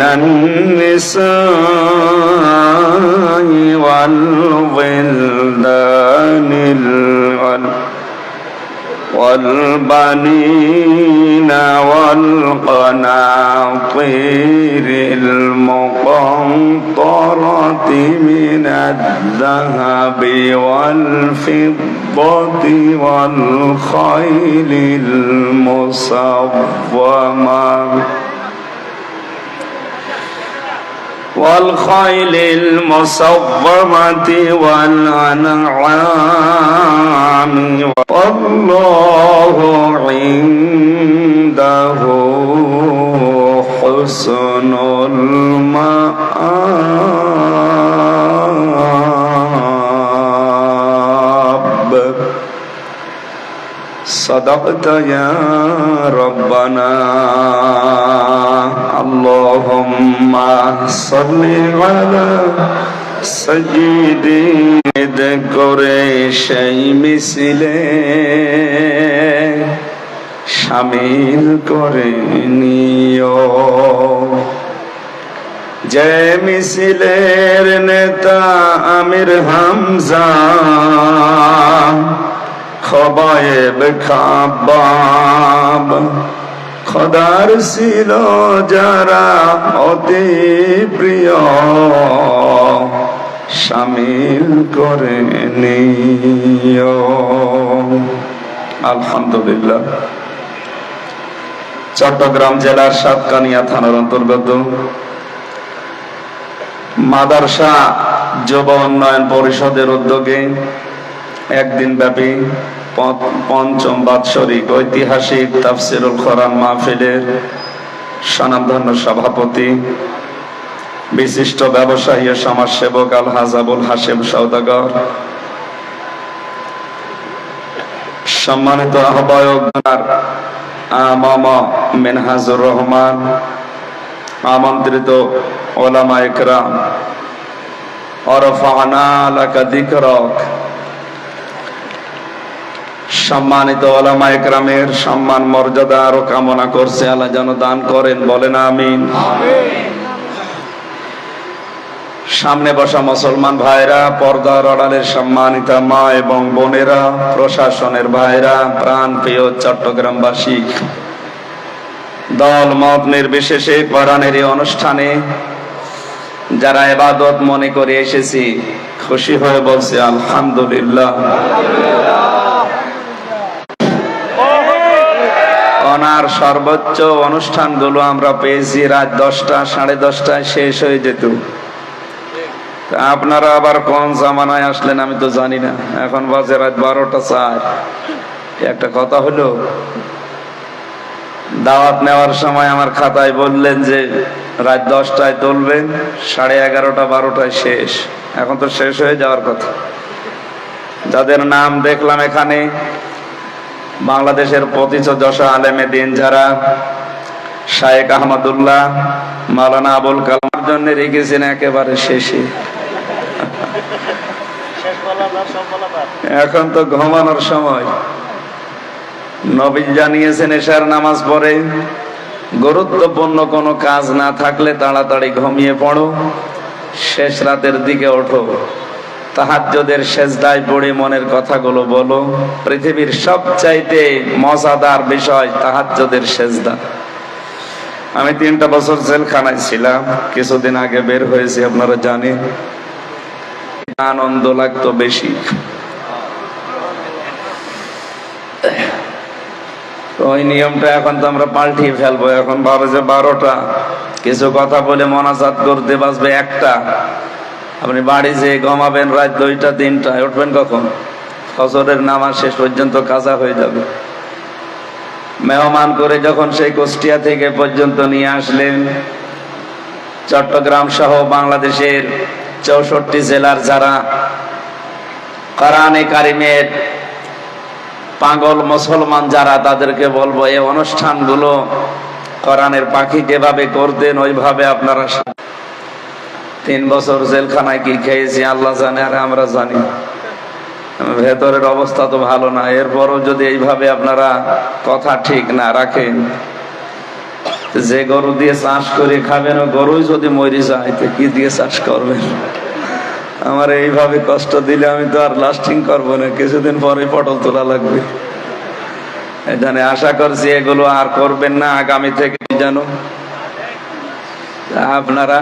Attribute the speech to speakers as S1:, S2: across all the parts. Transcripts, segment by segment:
S1: মিনান নিসাই ওয়াল বিলদানিল والبنين والقناطير المقنطرة من الذهب والفضة والخيل المصومة والأنعام والله عنده حسن المآب صدقت يا ربنا اللهم صل على سيدنا قريشي মিছিলে শামিল করে নিও যে মিছিলের নেতা আমির হামজা খবায়েব খাবাব খোদার ছিল যারা অতি প্রিয় শামিল করে নিও আলহামদুলিল্লাহ। চট্টগ্রাম জেলার সাতকানিয়া থানার অন্তর্গত মাদারসা যুব উন্নয়ন পরিষদের উদ্যোগে একদিন ব্যাপী পঞ্চম বাৎসরিক ঐতিহাসিক তাফসিরুল কোরআন মাহফিলের স্বনামধন্য সভাপতি বিশিষ্ট ব্যবসায়ী ও সমাজসেবক আলহাজ আবুল হাশেম সওদাগর, সম্মানিত আহ্বায়ক মামা মিনহাজুর রহমান, আমন্ত্রিত ওলামা ইকরাম, ওয়ারফা'না লাকা যিকরাক, সম্মানিত ওলামা ইকরামের সম্মান মর্যাদা আরো কামনা করছে আল্লাহ যেন দান করেন, বলেন আমিন। সামনে বসা মুসলমান ভাইরা, পর্দার আড়ালের সম্মানিতা মা এবং বোনেরা, প্রশাসনের ভাইরা, প্রাণ প্রিয় চট্টগ্রামবাসী, দল মত নির্বিশেষে কোরআনের এই অনুষ্ঠানে যারা ইবাদত মনে করে এসেছি, খুশি হয়ে বলছি আলহামদুলিল্লাহ। ওনার সর্বোচ্চ অনুষ্ঠানগুলো আমরা পেয়েছি রাত 10টা, 10:30টায় শেষ হয়ে যেত। আপনারা আবার কোন জামানায় আসলেন আমি তো জানি না, এখন বাজে রাত 12টা 4। একটা কথা হলো, দাওয়াত নেওয়ার সময় আমার খাতায় বললেন যে রাত 10টায় তুলবেন, 11:30 12টায় শেষ। এখন তো শেষ হয়ে যাওয়ার কথা। যাদের নাম দেখলাম এখানে, বাংলাদেশের পতিতযশা আলেমে দিন যারা, শায়েখ আহমদুল্লাহ, মাওলানা আবুল কালামের জন্য রেখেছেন একেবারে শেষে। এখন তো ঘুমানোর সময়। নবী জানিয়েছেন এশার নামাজ পড়ে গুরুত্বপূর্ণ কোনো কাজ না থাকলে তাড়াতাড়ি ঘুমিয়ে পড়ো, শেষ রাতের দিকে ওঠো, তাহাজ্জুদের সেজদায় পড়ে মনের কথাগুলো বলো। পৃথিবীর সবচাইতে মজাদার বিষয় তাহাজ্জুদের সেজদা। আমি 3টা বছর জেলখানায় ছিলাম, কিছুদিন আগে বের হয়েছি, আপনারা জানেন। আনন্দ লাগতো বেশি। ওই নিয়মটা এখন তো আমরা পাল্টিয়ে ফেলবো। এখন বাজে 12টা, কিছু কথা বলে মোনাজাত করতে বাজবে 1টা। আপনি বাড়ি যেয়ে ঘুমাবেন রাত 2টা 3টায়, উঠবেন কখন? ফজরের নামাজ শেষ পর্যন্ত কাজা হয়ে যাবে। মেহমান করে যখন সেই কুষ্টিয়া থেকে পর্যন্ত নিয়ে আসলেন, চট্টগ্রাম সহ বাংলাদেশের 64 জেলার যারা কোরআনে কারিমের পাগল মুসলমান যারা, তাদেরকে বলবো এই অনুষ্ঠানগুলো কোরআনের পাখি যেভাবে করতেন ওইভাবে আপনারা। 3 বছর জেলখানায় কি খেয়েছি আল্লাহ জানে, আর আমরা জানি। ভেতরের অবস্থা তো ভালো না, এরপরও যদি এইভাবে আপনারা কথা ঠিক না রাখেন, যে গরু দিয়ে চাষ করে খাবেন ও গরুই যদি মরে যায় তো কি দিয়ে চাষ করবেন? আমার এইভাবে কষ্ট দিলে আমি তো আর লাস্টিং করবো না, কিছুদিন পরে পটল তোলা লাগবে। এখানে আশা করছি এগুলো আর করবেন না আগামী থেকে, জানো আপনারা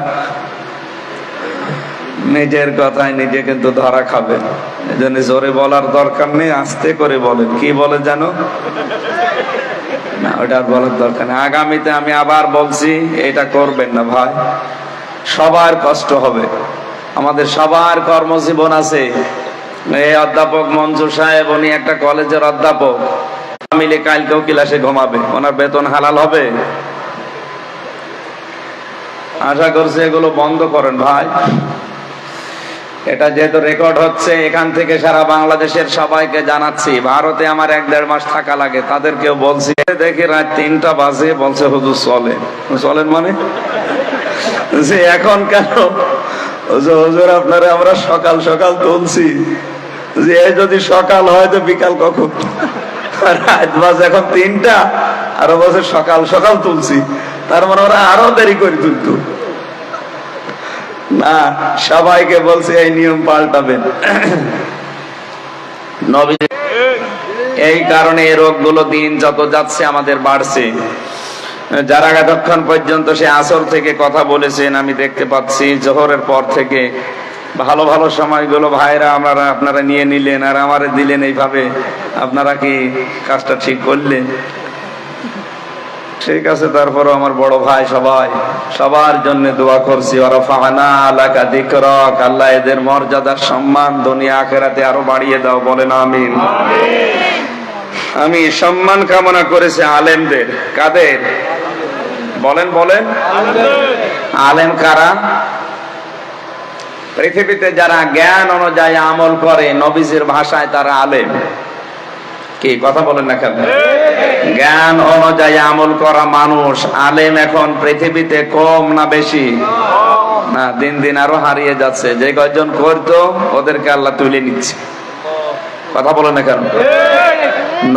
S1: নিজের কথায় নিজে কিন্তু ধরা খাবেন। এই জন্য জোরে বলার দরকার নেই, আস্তে করে বলেন। কি বলে জানো না, ওটা আর বলার দরকার নেই। আগামীতে আমি আবার বলছি, এটা করবেন না ভাই, সবার কষ্ট হবে। আমাদের সবার কর্মজীবন আছে। এই অধ্যাপক মঞ্জুর সাহেব, উনি একটা কলেজের অধ্যাপক, মিলে কালকেও ক্লাসে ঘুমাবে, ওনার বেতন হালাল হবে? আশা করছি এগুলো বন্ধ করেন ভাই। এটা যেহেতু রেকর্ড হচ্ছে, এখান থেকে সারা বাংলাদেশের সবাইকে জানাচ্ছি। ভারতে আমার 1-1.5 মাস থাকা লাগে, তাদেরকেও বলছি। দেখি রাত 3টা বাজে বলছে হুজুর চলেন। চলেন মানে যে এখন কেন হুজুর আপনারা আমরা সকাল সকাল তুলছি, যে যদি সকাল হয় তো বিকাল কখন? রাত বাজে এখন 3টা, আরো বছর সকাল সকাল তুলছি, তার মানে ওরা আরো দেরি করে তুলতো না। সবাইকে বলছে এই নিয়ম পাল্টাবেন। এই কারণে এই রোগগুলো দিন যত যাচ্ছে আমাদের বাড়ছে। যারা এতক্ষণ পর্যন্ত সে আসর থেকে কথা বলেছেন আমি দেখতে পাচ্ছি, জোহরের পর থেকে ভালো ভালো সময়গুলো ভাইরা আপনারা নিয়ে নিলেন আর আমারে দিলেন। এইভাবে আপনারা কি কাজটা ঠিক করলেন? ঠিক আছে, তারপরও আমার বড় ভাই সবার জন্য দোয়া করছি। আল্লাহ এদের মর্যাদার সম্মান দুনিয়া আখিরাতে আরো বাড়িয়ে দাও, বলেন আমিন। আমি সম্মান কামনা করেছি আলেমদের। কাদের? বলেন আলেম কারা? পৃথিবীতে যারা জ্ঞান অনুযায়ী আমল করে, নবীজির ভাষায় তারা আলেম। কি কথা বলেন না কেন? জ্ঞান অনুযায়ী আমল করা মানুষ আলেম এখন পৃথিবীতে কম না বেশি? না, দিন দিন আরো হারিয়ে যাচ্ছে। যে কয়জন করতো ওদেরকে আল্লাহ তুলে নিচ্ছে। কথা বলেন না কেন?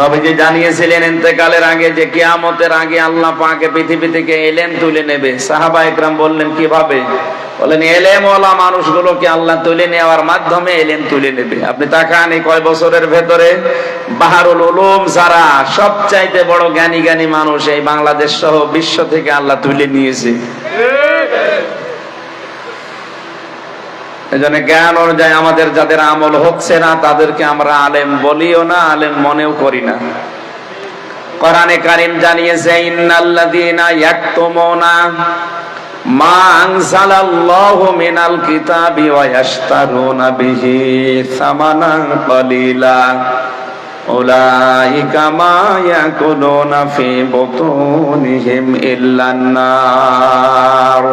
S1: নবীজি জানিয়েছিলেন ইন্তেকালের আগে যে কিয়ামতের আগে আল্লাহ পাক পৃথিবী থেকে ইলম তুলে নেবে। সাহাবা ইকরাম বললেন কিভাবে? বলেন ইলম ওয়ালা মানুষগুলোকে আল্লাহ তুলে নেওয়ার মাধ্যমে ইলম তুলে নেবে। আপনি তাকান এই কয় বছরের ভেতরে বাহারুল উলুম যারা সবচাইতে বড় জ্ঞানী মানুষ এই বাংলাদেশ সহ বিশ্ব থেকে আল্লাহ তুলে নিয়েছে। এজন্য জ্ঞান অনুযায়ী আমাদের যাদের আমল হচ্ছে না তাদেরকে আমরা আলেম বলিও না, আলেম মনেও করি না। কোরআনে কারীম জানিয়েছে ইন্নাল্লাযীনা ইয়াকতুমুনা মা আনজালাল্লাহু মিনাল কিতাবি ওয়া ইয়াশতারুনা বিহি সামানান কালীলা উলাইকা মা ইয়াকুলুনা ফি বুতুনিহিম ইল্লান নার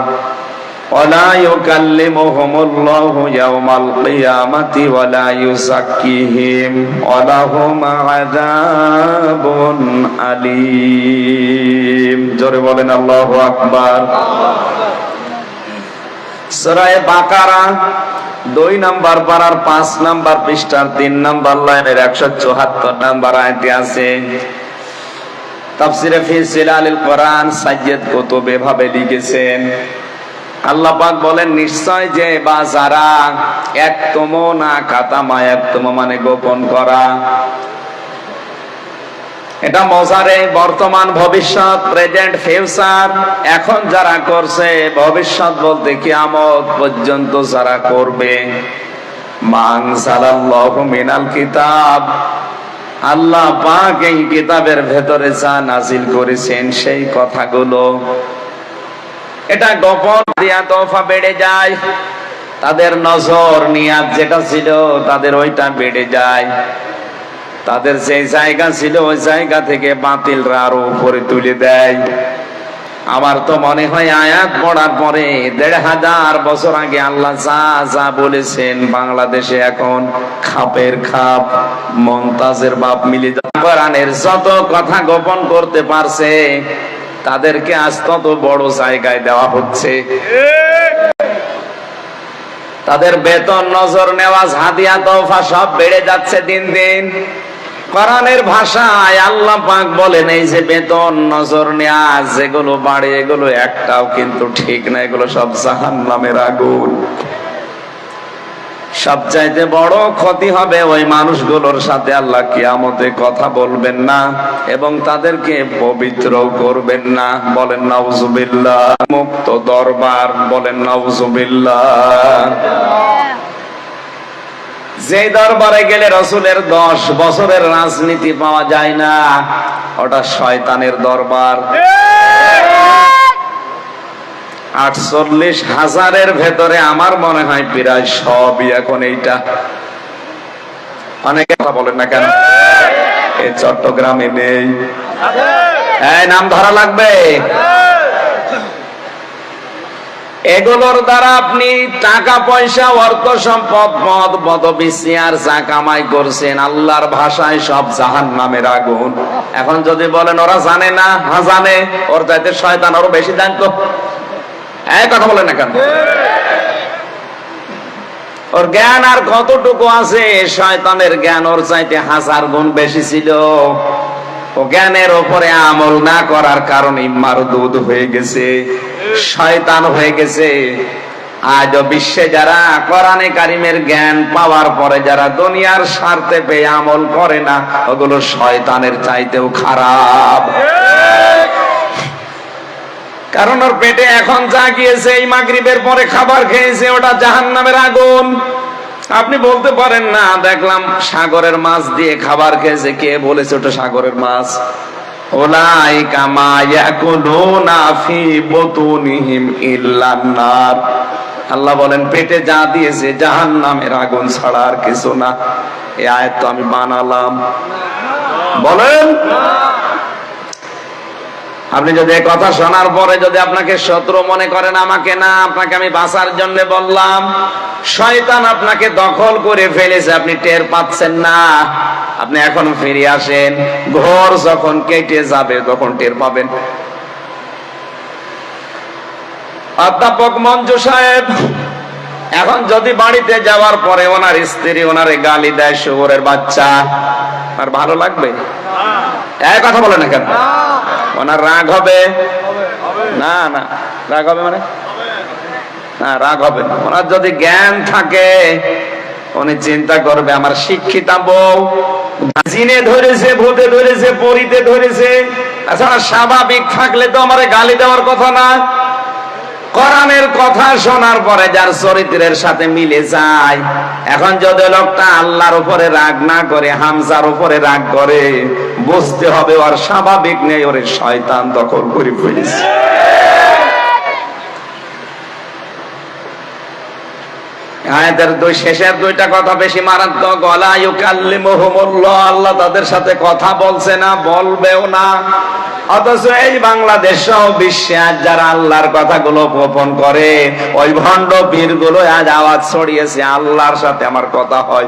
S1: ولا يكلمهم الله يوم القيامة ولا يزكيهم ولهم عذاب أليم জোরে বলেন আল্লাহু আকবার। সূরা বাকারা 2 নম্বর পারার 5 নম্বর পৃষ্ঠার 3 নম্বর লাইনের 174 নম্বর আয়াতে আছে। তাফসীরে ফি জিলালিল কোরআন সাইয়্যিদ কুতুব এভাবে লিখেছেন, আল্লাহ পাক বলেন নিশ্চয় যে বা যারা একতমনা কাতামা, একতম মানে গোপন করা। এটা মজারে বর্তমান ভবিষ্যৎ, প্রেজেন্ট ফিউচার। এখন যারা করছে, ভবিষ্যৎ বলতে কিয়ামত পর্যন্ত যারা করবে। মান সালাল্লাহু মিনাল কিতাব, আল্লাহ পাক এই কিতাবের ভেতরে যা নাজিল করেছেন সেই কথাগুলো, এটা গোপন দিয়া তোফা বেড়ে যায়। তাদের নজর নিয়াত যেটা ছিল তাদের ওইটা বেড়ে যায়। তাদের যে জায়গা ছিল ওই জায়গা থেকে বাতিলরা আরো উপরে তুলে দেয়। আমার তো মনে হয় আয়াত পড়ার পরে ১৫০০ বছর আগে আল্লাহ যা যা বলেছেন বাংলাদেশে এখন খাপের খাপ, মমতাজের বাপ মিলে কোরআনের যত কথা গোপন করতে পারছে তাদেরকে আজ তত বড় জায়গায় দেওয়া হচ্ছে। তাদের বেতন, নজর নেওয়াজ, হাদিয়া, তোফা সব বেড়ে যাচ্ছে দিন দিন। কোরআনের ভাষায় আল্লাহ পাক বলেন, এই যে বেতন নজর নেয়াজ যেগুলো বাড়ে এগুলো একটাও কিন্তু ঠিক না, এগুলো সব জাহান্নামের আগুন। সবচাইতে বড় ক্ষতি হবে ওই মানুষগুলোর সাথে আল্লাহ কিয়ামতে কথা বলবেন না এবং তাদেরকে পবিত্র করবেন না। বলেন নাউজুবিল্লাহ। মুক্ত দরবার, বলেন নাউজুবিল্লাহ। যে দরবারে গেলে রাসূলের 10 বছরের রাজনীতি পাওয়া যায় না, ওটা শয়তানের দরবার। 48,000-এর ভেতরে আমার মনে হয় প্রায় সবই এখন এইটা। অনেকে কথা বলেন না কেন? এই চট্টগ্রামে নেই, এই নাম ধরা লাগবে। এগুলোর দ্বারা আপনি টাকা পয়সা, অর্থ সম্পদ, মদ পদবী, চেয়ার যা কামাই করছেন, আল্লাহর ভাষায় সব জাহান্নামের আগুন। এখন যদি বলেন ওরা জানে না, হ্যাঁ জানে, ওর চাইতে শয়তান আরো বেশি জানতো। এই কথা বলেন না কেন? ওর জ্ঞান আর কতটুকু আছে? শয়তানের জ্ঞান ওর চাইতে 1000 গুণ বেশি ছিল। ও জ্ঞানের উপরে আমল না করার কারণে মারদুদ হয়ে গেছে, শয়তান হয়ে গেছে। আজ বিশ্বে যারা কোরআনে কারিমের জ্ঞান পাওয়ার পরে যারা দুনিয়ার স্বার্থে পেয়ে আমল করে না, ওগুলো শয়তানের চাইতেও খারাপ। কারণ ওর পেটে এখন যা গিয়েছে, এই মাগরিবের পরে খাবার খেয়েছে, ওটা জাহান্নামের আগুন। আপনি বলতে পারেন না, দেখলাম সাগরের মাছ দিয়ে খাবার খেয়েছে। কে বলেছে ওটা সাগরের মাছ? উলাইকা মা ইয়াকুলুনা ফি বুতুনিহিম ইল্লান নার। আল্লাহ বলেন পেটে যা দিয়েছে জাহান্নামের আগুন ছাড়া আর কিছু না। এই আয়াত তো আমি বানালাম। বলেন, আপনি যদি এই কথা শোনার পরে যদি আপনাকে শত্রু মনে করেন, আমাকে না, আপনাকে আমি বাঁচার জন্য বললাম। শয়তান আপনাকে দখল করে ফেলেছে, আপনি টের পাচ্ছেন না। আপনি এখন ফিরে আসেন, ঘর যখন কেটে যাবে তখন টের পাবেন। অধ্যাপক মঞ্জু সাহেব এখন যদি বাড়িতে যাওয়ার পরে ওনার স্ত্রী ওনারে গালি দেয়, শুয়োরের বাচ্চা, আর ভালো লাগবে? এই কথা বলে না কেন? ওনার রাগ হবে না? না রাগ হবে মানে না, রাগ হবে না। ওনার যদি জ্ঞান থাকে উনি চিন্তা করবে, আমার শিক্ষিতা বউ জিনে ধরেছে, ভূতে ধরেছে, পরিতে ধরেছে। আচ্ছা, স্বাভাবিক থাকলে তো আমার গালি দেওয়ার কথা না। কোরআনের কথা শোনার পরে যার চরিত্রের সাথে মিলে যায়, এখন যদি লোকটা আল্লাহর উপরে রাগ না করে হামজার উপরে রাগ করে, বুঝতে হবে ওর স্বাভাবিক নেই, ওরে শয়তান দখল করে ফেলেছে। আয়াতের শেষের দুইটা কথা বেশি মারাত্মক। ওয়ালা ইউকাল্লিমুহুমুল্লাহ, আল্লাহ তাদের সাথে কথা বলছে না, বলবেও না। অথচ এই বাংলাদেশ সহ বিশ্বে আজ যারা আল্লাহর কথাগুলো গোপন করে, ওই ভণ্ড পীরগুলো আজ আওয়াজ ছড়িয়েছে, আল্লাহর সাথে আমার কথা হয়।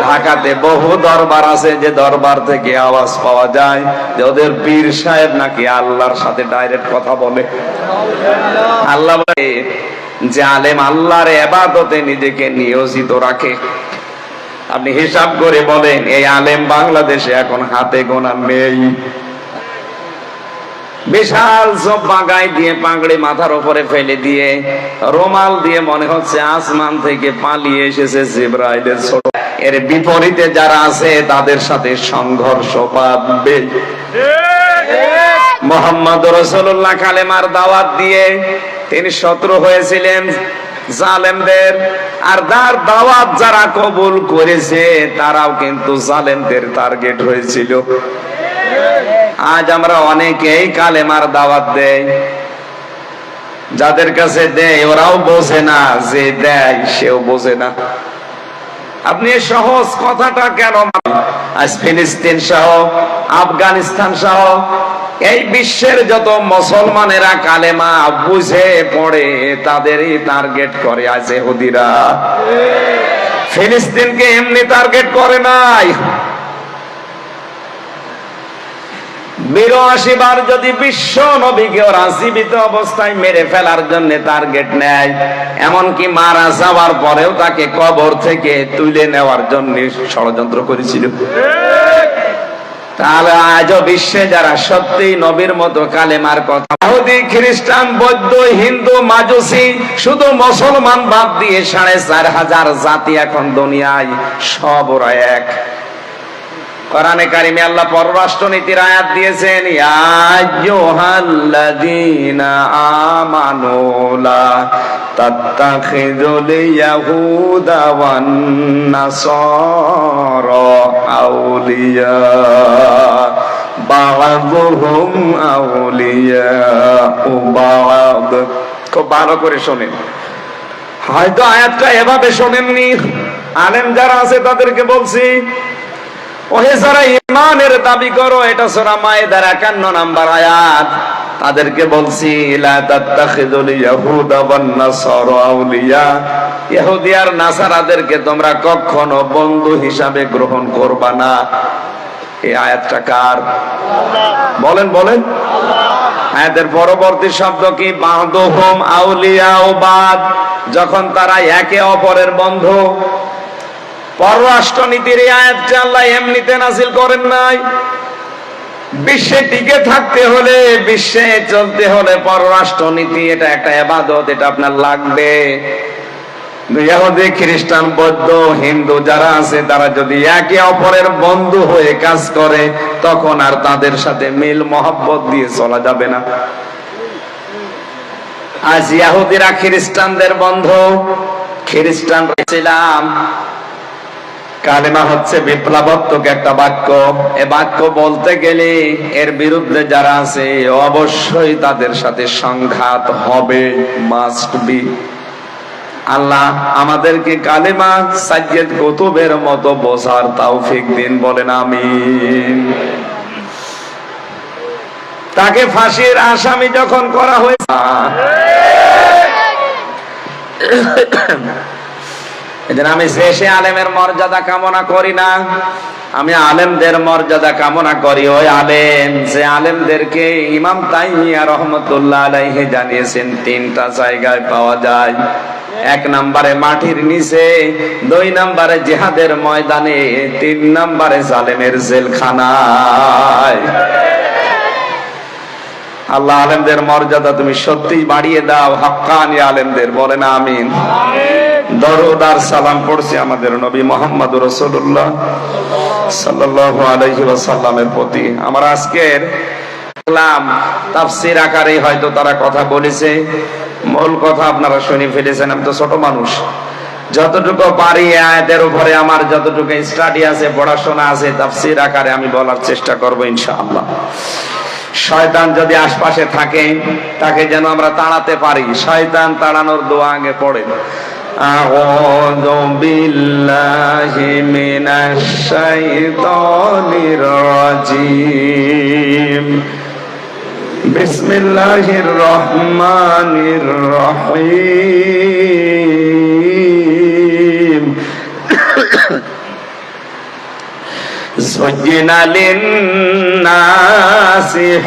S1: ঢাকাতে বহু দরবার আছে যে দরবার থেকে আওয়াজ পাওয়া যায় যে ওদের পীর সাহেব নাকি আল্লাহর সাথে ডাইরেক্ট কথা বলে। আল্লাহ বলে যে আলেম আল্লাহর ইবাদতে নিজেকে নিয়োজিত রাখে। আপনি হিসাব করে বলেন, এই আলেম বাংলাদেশে এখন হাতে গোনা নেই। বিশাল জব্বা গায়ে দিয়ে, পাগড়ি মাথার উপরে ফেলে দিয়ে, রুমাল দিয়ে মনে হচ্ছে আসমান থেকে পালিয়ে এসেছে জিবরাইলের ছোট। এর বিপরীতে যারা আছে তাদের সাথে সংঘর্ষ বাঁধবে। মুহাম্মদ রাসূলুল্লাহ কালেমার দাওয়াত দিয়ে তিনি শত্রু হয়েছিলেন জালেমদের, আর তার দাওয়াত যারা কবুল করেছে তারাও কিন্তু জালেমদের টার্গেট হয়েছিল। আজ আমরা অনেকেই কালেমার দাওয়াত দেই, যাদের কাছে দেয় ওরাও বোঝে না, যে দেয় সেও বোঝে না। আপনি সহজ কথাটা কেন? আজ ফিলিস্তিন সহ আফগানিস্তান সহ এই বিশ্বের যত মুসলমানেরা কালেমা বুঝে পড়ে তাদেরই টার্গেট করে আজ ইহুদিরা। ফিলিস্তিনকে এমনি টার্গেট করে নাই। ৮২ বার যদি বিশ্ব নবীকে ওরা জীবিত অবস্থায় মেরে ফেলার জন্য টার্গেট নেয়, এমনকি মারা যাওয়ার পরেও তাকে কবর থেকে তুলে নেওয়ার জন্য ষড়যন্ত্র করেছিল। তাহলে আজও বিশ্বে যারা সত্যি নবীর মতো কালেমার কথা, ইহুদি, খ্রিস্টান, বৌদ্ধ, হিন্দু, মাজুসি, শুধু মুসলমান বাদ দিয়ে ৪৫০০ জাতি এখন দুনিয়ায়, সব ওরা এক। কোরআনে কারিমে আল্লাহ পররাষ্ট্রনীতির আয়াত দিয়েছেন, ইয়া আইয়ুহাল্লাযীনা আমানু লা তাত্তাখিযুল ইয়াহুদা ওয়ান নাসারা আউলিয়া বা'দুহুম আউলিয়া বা'দ। খুব ভালো করে শোনেন, হয়তো আয়াতটা এভাবে শোনেননি। আলেম যারা আছে তাদেরকে বলছি, ওহে যারা ঈমানের দাবি করো, এটা সূরা মায়েদার ৫১ নম্বর আয়াত, তাদেরকে বলছি লা তাত্তাখিযুল ইয়াহুদা ওয়ান নাসারা আউলিয়া, ইহুদি আর নাসারাদেরকে তোমরা কখনো বন্ধু হিসাবে গ্রহণ করবা না। এই আয়াতটা কার? বলেন বলেন। আয়াতের পরবর্তী শব্দ কি? বা'দুহুম আউলিয়া ও বাদ, যখন তারা একে অপরের বন্ধু। পররাষ্ট্রনীতির এই আয়াতটা আল্লাহ এমনিতে নাযিল করেন নাই। বিশ্বে টিকে থাকতে হলে, বিশ্বে চলতে হলে পররাষ্ট্রনীতি এটা একটা ইবাদত, এটা আপনার লাগবে। ইহুদি, খ্রিস্টান, বৌদ্ধ, হিন্দু যারা আছে তারা যদি একে অপরের বন্ধু হয়ে কাজ করে, তখন আর তাদের সাথে মিল মহব্বত দিয়ে চলা যাবে না। আজ ইহুদিরা খ্রিস্টানদের বন্ধু, খ্রিস্টান ছিলাম। কালেমা হচ্ছে বিপ্লবাত্মক একটা বাক্য। এ বাক্য বলতে গেলে এর বিরুদ্ধে যারা আছে অবশ্যই তাদের সাথে সংঘাত হবে, মাস্ট বি। আল্লাহ আমাদেরকে কালেমা সাজ্জেদ কুতুবের মতো বোঝার তৌফিক দিন, বলেন আমিন। তাকে ফাঁসির আসামি যখন করা হয়েছে, এজন্য আমি শেষে আলেমের মর্যাদা কামনা করি না, আমি আলেমদের মর্যাদা কামনা করি। ওই আলেম যে আলেমদেরকে ইমাম তাইমিয়া রহমতুল্লাহ আলাইহি জানিয়েছেন ৩টা জায়গায় পাওয়া যায়। ১ নম্বরে মাটির নিচে, ২ নম্বরে জিহাদের ময়দানে, ৩ নম্বরে জালেমের জেলখানায়। আল্লাহ আলেমদের মর্যাদা তুমি সত্যিই বাড়িয়ে দাও, হাক্কানি আলেমদের, বলেন আমিন। দরুদ আর সালাম পড়ছি আমাদের নবী মুহাম্মদ রাসূলুল্লাহ সাল্লাল্লাহু আলাইহি ওয়াসাল্লামের প্রতি। আমার আজকের কালাম তাফসীর আকারে হয়তো তারা কথা বলেছে, মূল কথা আপনারা শুনে ফেলেছেন। আমি তো ছোট মানুষ, যতটুকু পারি আয়াতের উপরে আমার যতটুকু স্টাডি আছে, পড়াশোনা আছে, তাফসীর আকারে আমি বলার চেষ্টা করব ইনশাআল্লাহ। শয়তান যদি আশপাশে থাকে, তাকে যেন আমরা তাড়াতে পারি। শয়তান তাড়ানোর দোয়া আগে পড়ে, আউযু বিল্লাহি মিনাশ শাইতানির রাজীম, বিসমিল্লাহির রহমানির রহিম। যুয়িনা লিন-নাসি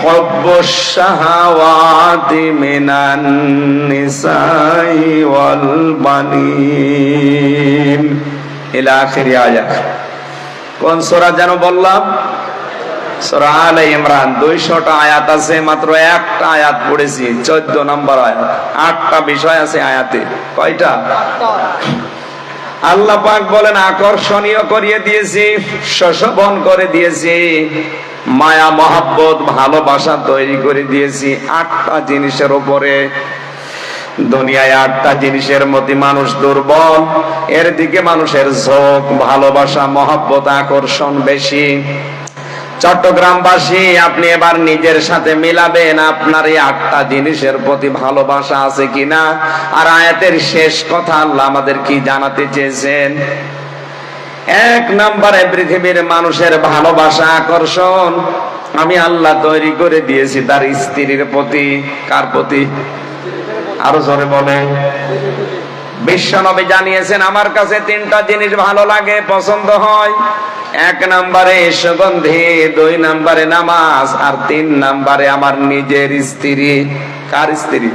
S1: হুব্বুশ শাহাওয়াতি মিনান নিসাই ওয়াল বানিন, ইলা আখিরি আয়াত। কোন সূরা যেন বললাম? সূরা আলে ইমরান। 200টা আয়াত আছে, মাত্র একটা আয়াত পড়েছি, 14 নম্বর আয়াত। 8টা বিষয় আছে আয়াতে। কয়টা? আল্লাহ পাক বলেন আকর্ষণীয় করিয়ে দিয়েছি, শোষণ করে দিয়েছি, মায়া মহব্বত ভালোবাসা তৈরি করে দিয়েছি 8টা জিনিসের উপরে। দুনিয়ায় 8টা জিনিসের মধ্যে মানুষ দুর্বল, এর দিকে মানুষের ঝোঁক, ভালোবাসা, মহব্বত, আকর্ষণ বেশি। চট্টগ্রামবাসী, আপনি এবার নিজের সাথে মিলাবেন আপনার এই 8টা জিনিসের প্রতি ভালোবাসা আছে কিনা। আর আয়াতের শেষ কথা আল্লাহ আমাদের কি জানাতে চেয়েছেন? 1 নম্বরে পৃথিবীর মানুষের ভালোবাসা, আকর্ষণ আমি আল্লাহ তৈরি করে দিয়েছি তার স্ত্রীর প্রতি। কার প্রতি? আরো জোরে বলেন। বিশ্বনবী জানিয়েছেন আমার কাছে তিনটা জিনিস ভালো লাগে, পছন্দ হয়। 1 নম্বরে সুগন্ধি, 2 নম্বরে নামাজ, আর 3 নম্বরে আমার নিজের স্ত্রী। কার স্ত্রী?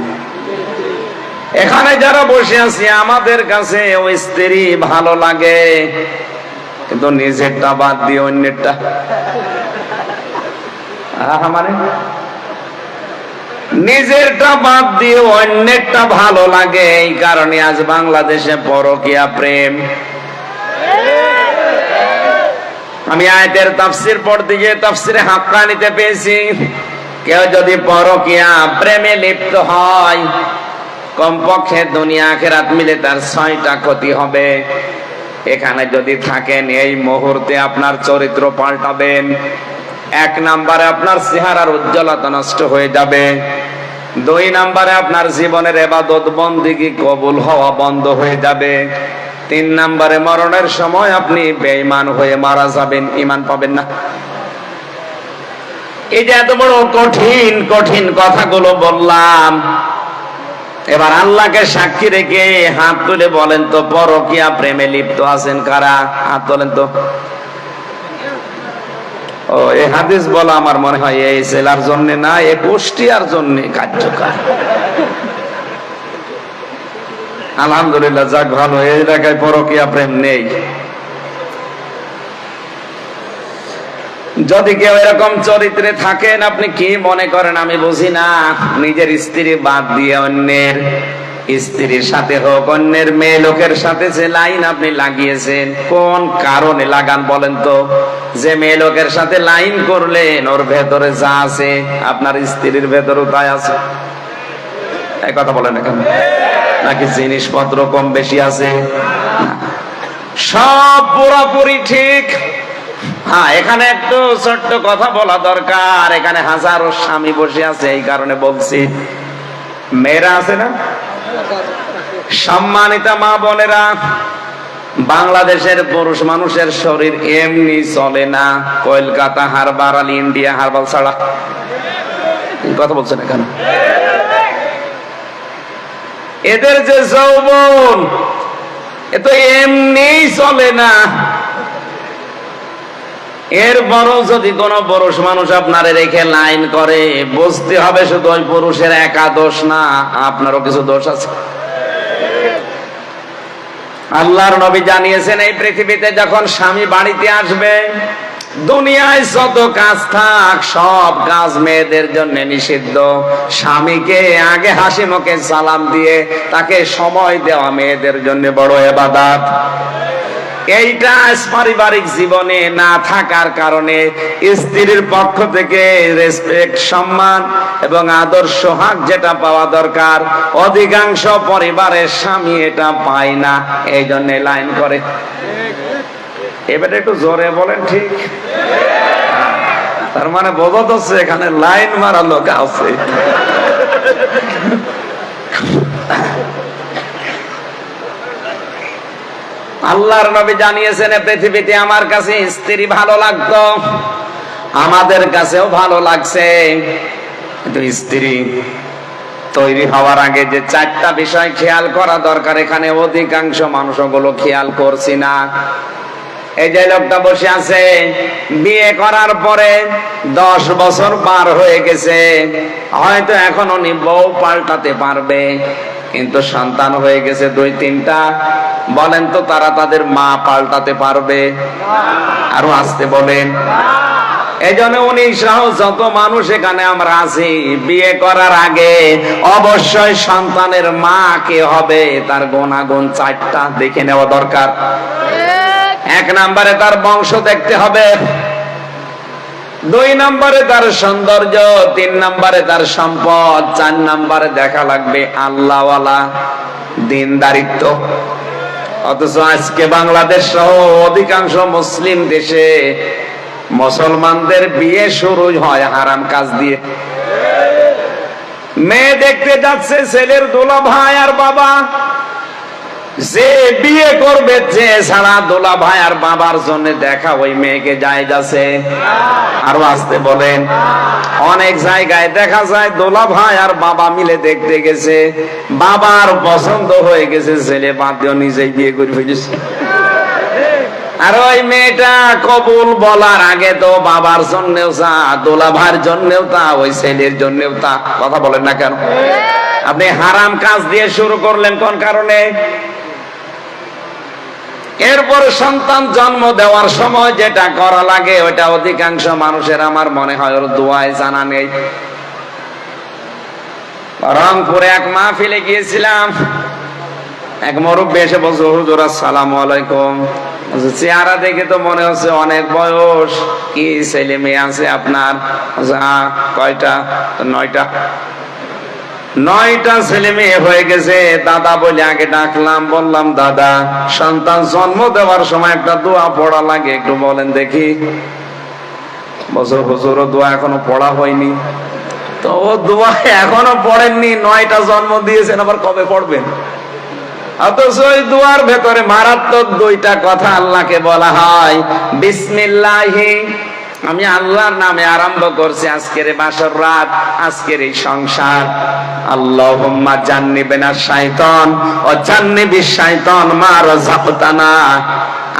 S1: এখানে যারা বসে আছি আমাদের কাছে ওই স্ত্রী ভালো লাগে, কিন্তু নিজেরটা বাদ দিয়ে অন্যেরটা। মানে নিজেরটা বাদ দিয়ে অন্যেরটা ভালো লাগে। এই কারণে আজ বাংলাদেশে পরকীয়া প্রেম। আমি আয়াতের তাফসীর পড়তে গিয়ে তাফসীরে হাক্কানিতে পেয়েছি, কেউ যদি পরকীয়া প্রেমে লিপ্ত হয় কমপক্ষে দুনিয়া আখিরাত মিলে তার 6টা ক্ষতি হবে। এখানে যদি থাকেন এই মুহূর্তে আপনার চরিত্র পাল্টাবেন। 1 নম্বরে আপনার চেহারার উজ্জ্বলতা নষ্ট হয়ে যাবে। 2 নম্বরে আপনার জীবনের ইবাদত বন্দেগী কবুল হওয়া বন্ধ হয়ে যাবে। 3 নম্বরে মরণের সময় আপনি বেঈমান হয়ে মারা যাবেন, ঈমান পাবেন না। এই যে এত বড় কঠিন কঠিন কথাগুলো বললাম, এবার আল্লাহকে সাক্ষী রেখে হাত তুলে বলেন তো পরকীয়া প্রেমে লিপ্ত আছেন কারা? হাত তোলেন তো। ও, এই হাদিস বলা আমার মনে হয় এই জেলার জন্য না, এই কুষ্টিয়ার জন্য কার্যকর। আলহামদুলিল্লাহ, যাক ভালো, এই এলাকায় পরকীয়া প্রেম নেই। যদি কেউ এরকম চরিত্রে থাকেন, আপনি কি মনে করেন আমি বুঝি না? নিজের স্ত্রী বাদ দিয়ে অন্যের স্ত্রীর সাথে হোক, অন্যের মেয়ে লোকের সাথে যে লাইন আপনি লাগিয়েছেন, কোন কারণে লাগান বলেন তো? যে মেয়ে লোকের সাথে লাইন করলেন ওর ভেতরে যা আছে আপনার স্ত্রীর ভেতরেও তাই আছে। এই কথা বলেন এখন, নাকি জিনিসপত্র কম বেশি আছে? সব পুরোপুরি ঠিক। হ্যাঁ, এখানে একটু ছোট্ট কথা বলা দরকার। এখানে হাজারো স্বামী বসে আছে, এই কারণে বলছি। মেয়েরা আছে না, সম্মানিতা মা বোনেরা, বাংলাদেশের পুরুষ মানুষের শরীর এমনি চলে না কলকাতা হারবার আর ইন্ডিয়া হারবাল ছাড়া। কথা বলছেন এখানে, এদের যে যৌবন এ তো এমনি চলে না। এর বড় যদি কোন পুরুষ মানুষ আপনারে রেখে লাইন করে, বুঝতে হবে শুধু ওই পুরুষের একা দোষ না, আপনারও কিছু দোষ আছে। আল্লাহর নবী জানিয়েছেন এই পৃথিবীতে যখন স্বামী বাড়িতে আসবে, দুনিয়ায় যত কাজ থাক সব কাজ মেয়েদের জন্য নিষিদ্ধ। স্বামীকে আগে হাসি মুখে সালাম দিয়ে তাকে সময় দেওয়া মেয়েদের জন্য বড় ইবাদত। এইটা পারিবারিক জীবনে না থাকার কারণে স্ত্রীর পক্ষ থেকে রেসপেক্ট, সম্মান এবং আদর সোহাগ যেটা পাওয়া দরকার, অধিকাংশ পরিবারের স্বামী এটা পায় না, এই জন্য লাইন করে। এবারে একটু জোরে বলেন ঠিক। তার মানে বোঝা যাচ্ছে এখানে লাইন মারা লোক আছে। আল্লাহর নবী জানিয়েছেন পৃথিবীতে আমার কাছে স্ত্রী ভালো লাগতো, আমাদের কাছেও ভালো লাগছে, কিন্তু স্ত্রী তৈরি হওয়ার আগে যে 4টা বিষয় খেয়াল করা দরকার, এখানে অধিকাংশ মানুষ ওগুলো খেয়াল করছি না। এই যে লোকটা বসে আছে, বিয়ে করার পরে 10 বছর পার হয়ে গেছে, হয়তো এখন উনি বউ পাল্টাতে পারবে, কিন্তু সন্তান হয়ে গেছে 2-3টা। বলেন তো তারা তাদের মা পাল্টাতে পারবে? আরো আসতে বলেন। এই জন্য উনি সহ যত মানুষ এখানে আমরা আছি, বিয়ে করার আগে অবশ্যই সন্তানের মা কে হবে তার গুণাগুণ 4টা দেখে নেওয়া দরকার। 1 নম্বরে তার বংশ দেখতে হবে, 2 নম্বরে তার সৌন্দর্য, 3 নম্বরে তার সম্পদ, 4 নম্বরে দেখা লাগবে আল্লাহওয়ালা দিনদারিত্ব। অথচ আজকে বাংলাদেশ সহ অধিকাংশ মুসলিম দেশে মুসলমানদের বিয়ে শুরু হয় হারাম কাজ দিয়ে। মেয়ে দেখতে যাচ্ছে ছেলের দুলা ভাই আর বাবা, যে বিয়ে করবে যে ছাড়া দোলা ভাই আর বাবার জন্য দেখা ওই মেয়েকে জায়েজ আছে? আরো আসতে বলেন। অনেক জায়গায় দেখা যায় দোলা ভাই আর বাবা মিলে দেখতে গেছে, বাবার পছন্দ হয়ে গেছে, ছেলে বাদ দিয়ে নিজেই বিয়ে করে ফেলেছে। আর ওই মেয়েটা কবুল বলার আগে তো বাবার জন্যেও তা, দোলা ভাইয়ের জন্যেও তা, ওই ছেলের জন্যেও তা। কথা বলেন না কেন? আপনি হারাম কাজ দিয়ে শুরু করলেন কোন কারণে? এরপর সন্তান জন্ম দেওয়ার সময় যেটা করা লাগে ওটা অধিকাংশ মানুষের আমার মনে হয় ওর দোয়ায় জানা নেই। রংপুরে এক মাহফিলে গিয়েছিলাম, এক মুরব্বি এসে বলছে, হুজুর আসসালামু আলাইকুম। চেহারা দেখে তো মনে হচ্ছে অনেক বয়স, কি ছেলে মেয়ে আছে আপনার? কয়টা? 9টা। 9টা ছেলে মেয়ে হয়ে গেছে। দাদা বলে আগে ডাকলাম, বললাম দাদা সন্তান জন্ম দেওয়ার সময় একটা দোয়া পড়া লাগে, একটু বলেন দেখি। বছর বছর দোয়া এখনো পড়া হয়নি। তো ও দোয়া এখনো পড়েননি, 9টা জন্ম দিয়েছেন, আবার কবে পড়বেন? অথচ ওই দুয়ার ভেতরে মারাত্মক 2টা কথা আল্লাহকে বলা হয়, বিসমিল্লাহি, আমি আল্লাহর নামে আরম্ভ করছি আজকের বাসর রাত, আজকের এই সংসার। আল্লাহুম্মা জান্নিবিনা শাইতান ও জান্নিবিশ শাইতান মা রাযাকতানা,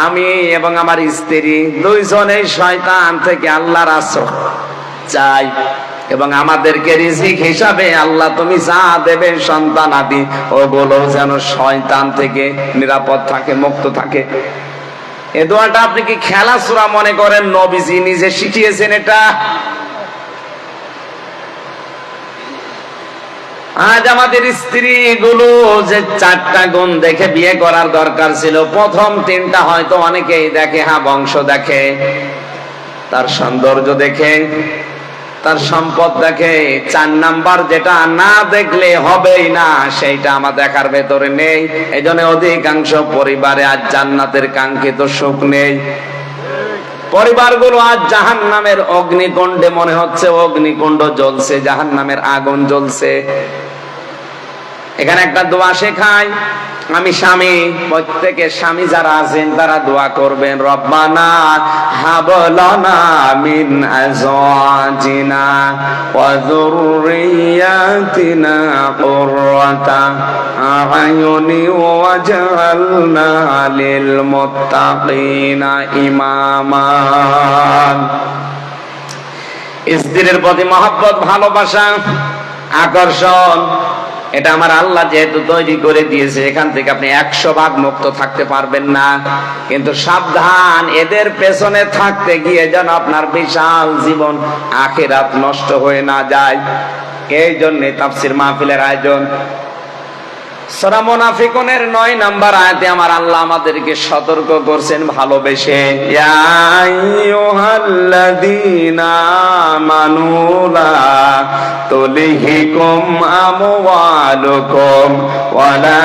S1: আমি এবং আমার স্ত্রী দুইজনেই শয়তান থেকে আল্লাহর আশ্রয় চাই, এবং আমাদেরকে রিজিক হিসাবে আল্লাহ তুমি যা দেবে সন্তান আদি ওগুলো যেন শয়তান থেকে নিরাপদ থাকে, মুক্ত থাকে। এই দোয়াটা আপনি কি খেলাধুলা মনে করেন? নবীজি নিজে শিখিয়েছেন এটা। আজ আমাদের স্ত্রী গুলো যে 4টা গুণ দেখে বিয়ে করার দরকার ছিল, প্রথম 3টা হয়তো অনেকেই দেখে, হ্যাঁ বংশ দেখে, তার সৌন্দর্য দেখে, তার সম্পদ দেখে। 4 নাম্বার যেটা না দেখলে হবেই না, সেইটা আমার দেখার ভেতরে নেই। এই জন্য অধিকাংশ পরিবারে আজ জান্নাতের কাঙ্ক্ষিত সুখ নেই। পরিবারগুলো আজ জাহান্নামের অগ্নিকুণ্ডে, মনে হচ্ছে অগ্নিকুণ্ড জ্বলছে, জাহান্নামের আগুন জ্বলছে। এখানে একটা দোয়া শেখায়, আমি স্বামী, প্রত্যেকের স্বামী যারা আছেন তারা দোয়া করবেন, রব্বানা হাব লানা মিন আজওয়াজিনা ওয়া যুররিয়াতিনা কুররাতা আ'য়ুনি ওয়াজআলনা লিল মুত্তাকিনা ইমামা। স্ত্রীর প্রতি মহব্বত, ভালোবাসা, আকর্ষণ, এটা আমার আল্লাহ যেহেতু তৈরি করে দিয়েছে, এখান থেকে আপনি 100 ভাগ মুক্ত থাকতে পারবেন না। কিন্তু সাবধান, এদের পেছনে থাকতে গিয়ে যেন আপনার বিশাল জীবন আখিরাত নষ্ট হয়ে না যায়। এই জন্য তাফসীর মাহফিলের আয়োজন। সূরা মুনাফিকুনের 9 নাম্বার আয়াতে আমার আল্লাহ আমাদেরকে সতর্ক করছেন ভালোবেসে, ইয়া আইয়ুহাল্লাযীনা আমানু লা তুলহিকুম আমওয়ালুকুম ওয়ালা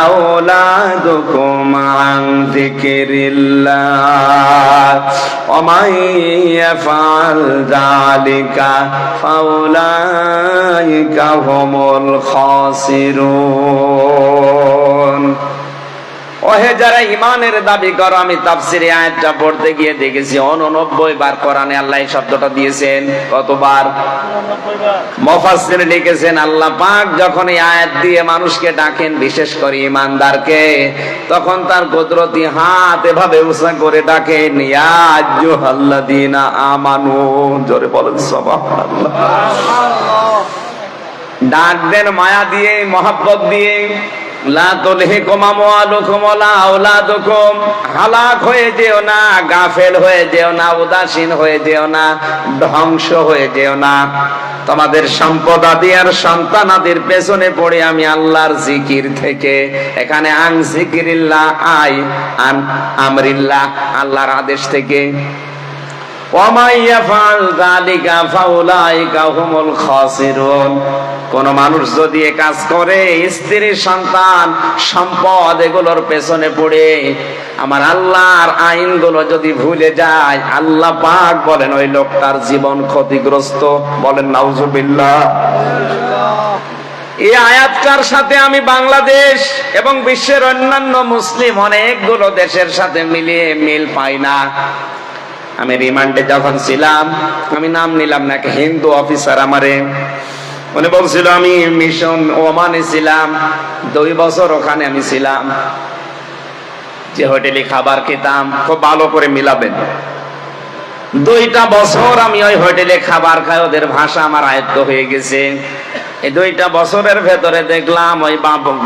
S1: আওলাদুকুম আন যিকরিল্লাহ ওয়া মান ইয়াফআল যালিকা ফাউলাইকা হুমুল খাসিরুন। ওহে যারা ঈমানের দাবি করো, আমি তাফসীরে আয়াতটা পড়তে গিয়ে দেখেছি 89 বার কোরআনে আল্লাহ এই শব্দটা দিয়েছেন। কতবার? 89 বার। মুফাসসির লিখেছেন আল্লাহ পাক যখন এই আয়াত দিয়ে মানুষকে ডাকেন, বিশেষ করে ঈমানদারকে, তখন তার কুদরতি হাত এভাবে উঁচা করে ডাকেন, ইয়া আইয়ুহাল্লাযীনা আমানু। জোরে বলেন সুবহানাল্লাহ। ডাক দেন মায়া দিয়ে, মহব্বত দিয়ে। লা তুলহিকুম আমওয়ালুকুম ওয়ালা আওলাদুকুম, হালাক হয়ে যেও না, গাফেল হয়ে যেও না, উদাসীন হয়ে যেও না, ধ্বংস হয়ে যেও না। তোমাদের সম্পদ আদি আর সন্তান আদির পেছনে পড়ে আমি আল্লাহর জিকির থেকে, এখানে আন জিকিরিল্লাহ, আই আন আমরিল্লাহ, আল্লাহর আদেশ থেকে। কোন মানুষ যদি এ কাজ করে, স্ত্রী, সন্তান, সম্পদ এগুলোর পেছনে পড়ে আমার আল্লাহর আইনগুলো যদি ভুলে যায়, আল্লাহ পাক বলেন ওই লোকটার জীবন ক্ষতিগ্রস্ত। বলেন নাউজুবিল্লাহ। এই আয়াতটার সাথে আমি বাংলাদেশ এবং বিশ্বের অন্যান্য মুসলিম অনেকগুলো দেশের সাথে মিলিয়ে মিল পাই না। আমি রিমান্ডে যখন ছিলাম, আমি নাম নিলাম না, হিন্দু অফিসার আমারে উনি বলছিল, আমি মিশন ওমানে ছিলাম 2 বছর, ওখানে আমি ছিলাম, যে হোটেলে খাবার খেতাম, খুব ভালো করে মিলাবেন, 2টা বছর আমি ওই হোটেলে খাবার খাই, ওদের ভাষা আমার আয়ত্ত হয়ে গেছে। এই 2টা বছরের ভেতরে দেখলাম ওই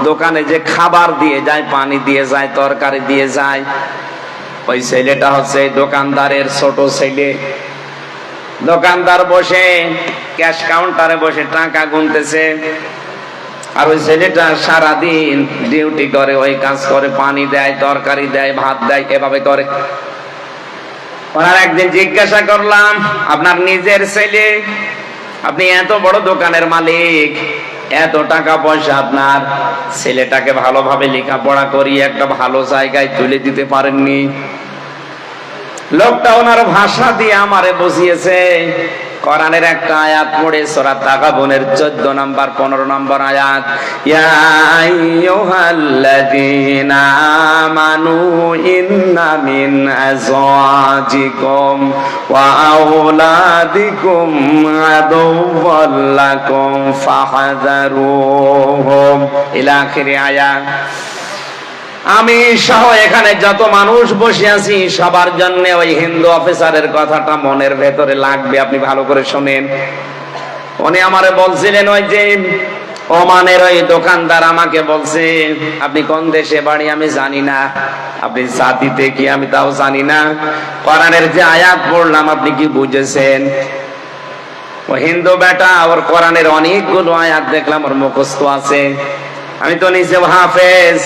S1: দোকানে যে খাবার দিয়ে যায়, পানি দিয়ে যায়, তরকারি দিয়ে যায়, ওই ছেলেটা হচ্ছে দোকানদারের ছোট ছেলে। দোকানদার বসে ক্যাশ কাউন্টারে বসে টাকা গুনতেছে, আর ওই ছেলেটা সারাদিন ডিউটি করে, ওই কাজ করে, পানি দেয়, তরকারি দেয়, ভাত দেয়, এভাবে করে। ওনার একদিন জিজ্ঞাসা করলাম, আপনার নিজের ছেলে, আপনি এত বড় দোকানের মালিক, এত টাকা পয়সা, আপনার ছেলেটাকে ভালোভাবে লেখাপড়া করিয়ে একটা ভালো জায়গায় তুলে দিতে পারেননি? লোকটা ওনার ভাষা দিয়ে আমারে বুঝিয়েছে। কোরআনের একটা আয়াত পড়ে, সূরা তাগাবুনের 14 নম্বর 15 নম্বর আয়াত, ইয়া আইয়ুহাল্লাযীনা আমানু ইন্না মিন আযওয়াজিকুম ওয়া আওলাদিকুম আদুওয়াল লাকুম ফাহযারুহুম, ইলা আখির আয়াত। আমি সহ এখানে যত মানুষ বসে আছি সবার জন্য ওই হিন্দু অফিসারের কথাটা মনের ভেতরে লাগবে, আপনি ভালো করে শোনেন। উনি আমারে বলছিলেন, ওই যে ওমানের ওই দোকানদার আমাকে বলছে, আপনি কোন দেশে বাড়ি আমি জানি না, আপনি জাতিতে কি আমি তাও জানি না, কোরআনের যে আয়াত পড়লাম আপনি কি বুঝেছেন? ও হিন্দু বেটা, ওর কোরআনের অনেকগুলো আয়াত দেখলাম ওর মুখস্থ আছে, আমি তো নিজে হাফেজ।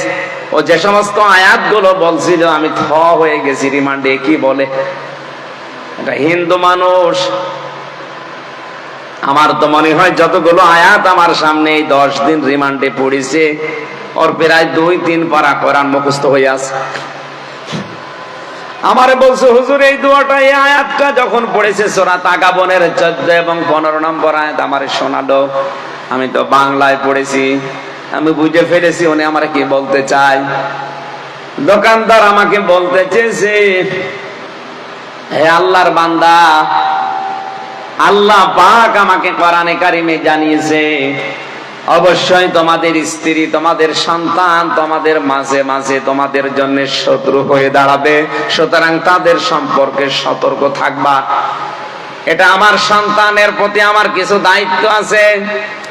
S1: ও যে সমস্ত আয়াতগুলো বলছিল আমি থ হয়ে গেছি, রিমান্ডে কি বলে, এটা হিন্দু মানুষ। আমার তো মনে হয় যতগুলো আয়াত আমার সামনে এই 10 দিন রিমান্ডে পড়েছে, ওর প্রায় 2-3 পারা কোরআন মুখস্থ হয়ে আছে। আমারে বলছে, হুজুর এই দোয়াটা, এই আয়াতটা যখন পড়েছে সূরা তাগাবুনের 14 এবং 15 নম্বর আয়াত আমারে শোনালো। আমি তো বাংলায় পড়েছি, আমি বুঝে ফেলেছি উনি আমারে কি বলতে চায়। দোকানদার আমাকে বলতে চেয়েছে, হে আল্লাহর বান্দা, আল্লাহ পাক আমাকে কোরআনে কারিমে জানিয়েছে অবশ্যই তোমাদের স্ত্রী, তোমাদের সন্তান তোমাদের মাঝে মাঝে তোমাদের জন্য শত্রু হয়ে দাঁড়াবে, সুতরাং তাদের সম্পর্কে সতর্ক থাকবা। এটা আমার সন্তানের প্রতি আমার কিছু দায়িত্ব আছে।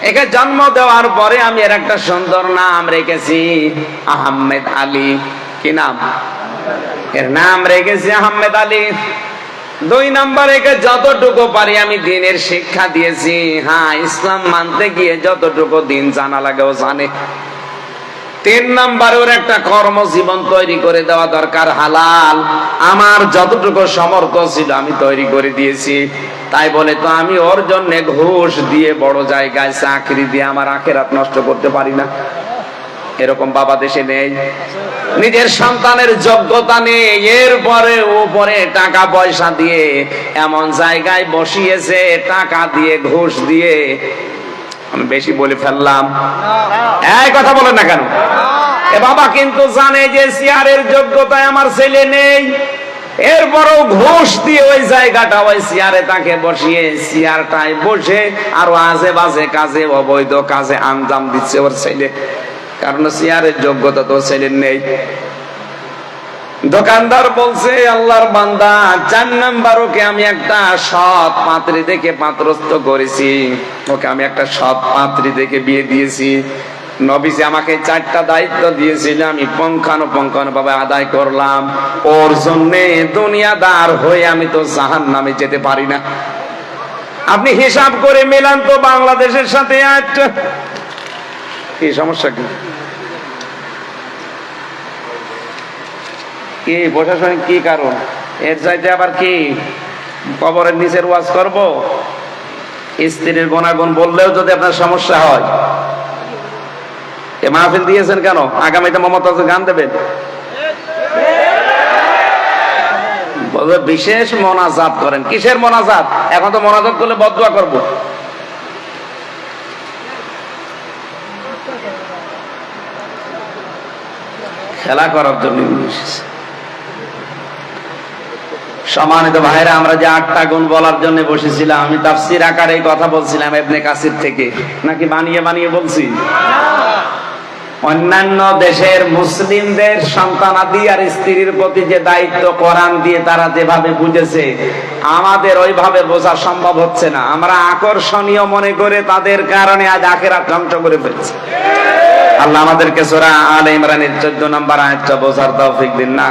S1: একে জন্ম দেওয়ার পরে আমি এর একটা সুন্দর নাম রেখেছি, আহমেদ আলী। কি নাম? এর নাম রেখেছি আহমেদ আলী। 2 নম্বর, একে যতটুকু পারি আমি দিনের শিক্ষা দিয়েছি। হ্যাঁ, ইসলাম মানতে গিয়ে যতটুকু দিন জানা লাগে ও জানে। 3 নম্বরে ওর একটা কর্মজীবন তৈরি করে দেওয়া দরকার, হালাল। আমার যতটুকু সামর্থ্য ছিল আমি তৈরি করে দিয়েছি। তাই বলে তো আমি ওর জন্য ঘুষ দিয়ে বড় জায়গায় চাকরি দিয়ে আমার আখিরাত নষ্ট করতে পারি না। এরকম বাবা দেশে নেই। নিজের সন্তানের যোগ্যতা নেই, এরপরে উপরে টাকা পয়সা দিয়ে এমন জায়গায় বসিয়েছে, টাকা দিয়ে ঘুষ দিয়ে। আমি বেশি বলে ফেললাম? এই কথা বলেন না কেন? এ বাবা কিন্তু জানে যে চেয়ারের যোগ্যতায় আমার ছেলে নেই, এরপরও ঘুষ দিয়ে ওই জায়গাটা, ওই চেয়ারে তাকে বসিয়ে চেয়ারটায় বসে আরো আজে বাজে কাজে, অবৈধ কাজে আঞ্জাম দিচ্ছে ওর ছেলে, কারণ চেয়ারের যোগ্যতা তো ছেলের নেই। দোকানদার বলছে, আল্লাহর বান্দা, 4 নাম্বার, ওকে আমি একটা সৎ পাত্রী দেখে পাত্রস্থ করেছি, ওকে আমি একটা সৎ পাত্রী দেখে বিয়ে দিয়েছি। নবীজি আমাকে 4টা দায়িত্ব দিয়েছিল, আমি পুঙ্খানুপুঙ্খানু ভাবে আদায় করলাম। ওর জন্য দুনিয়াদার হয়ে আমি তো জাহান্নামে যেতে পারি না। আপনি হিসাব করে মেলান তো বাংলাদেশের সাথে। কি সমস্যা? কি প্রশাসনিক কি কারণ? এর চাইতে আবার কি কবরের নিচের ওয়াজ করব? স্ত্রীর গুণাগুণ বললেও যদি আপনার সমস্যা হয়, এ মাহফিল দিয়েছেন কেন? আগামীতে মমতাজের গান দেবেন, বিশেষ মোনাজাত করেন। কিসের মোনাজাত? এখন তো মোনাজাত করলে বদদুয়া করব। খেলা করার জন্য নিয়ে এসেছে। সম্মানিত ভাইরা, আমরা যে 8টা গুণ বলার জন্য বসেছিলাম, আমি তাফসীর আকারে এই কথা বলছিলাম ইবনে কাসির থেকে, নাকি বানিয়ে বানিয়ে বলছি? অন্যান্য দেশের মুসলিমদের সন্তানাদি আর স্ত্রীর প্রতি যে দায়িত্ব কোরআন দিয়ে তারা যেভাবে বুঝেছে, আমাদের ওইভাবে বোঝা সম্ভব হচ্ছে না। আমরা আকর্ষণীয় মনে করে তাদের কারণে আজ আখিরাত ধ্বংস করে ফেলছি। আল্লাহ আমাদেরকে সূরা আলে ইমরানের 14 নম্বর আয়াতটা বোঝার তৌফিক দিন না।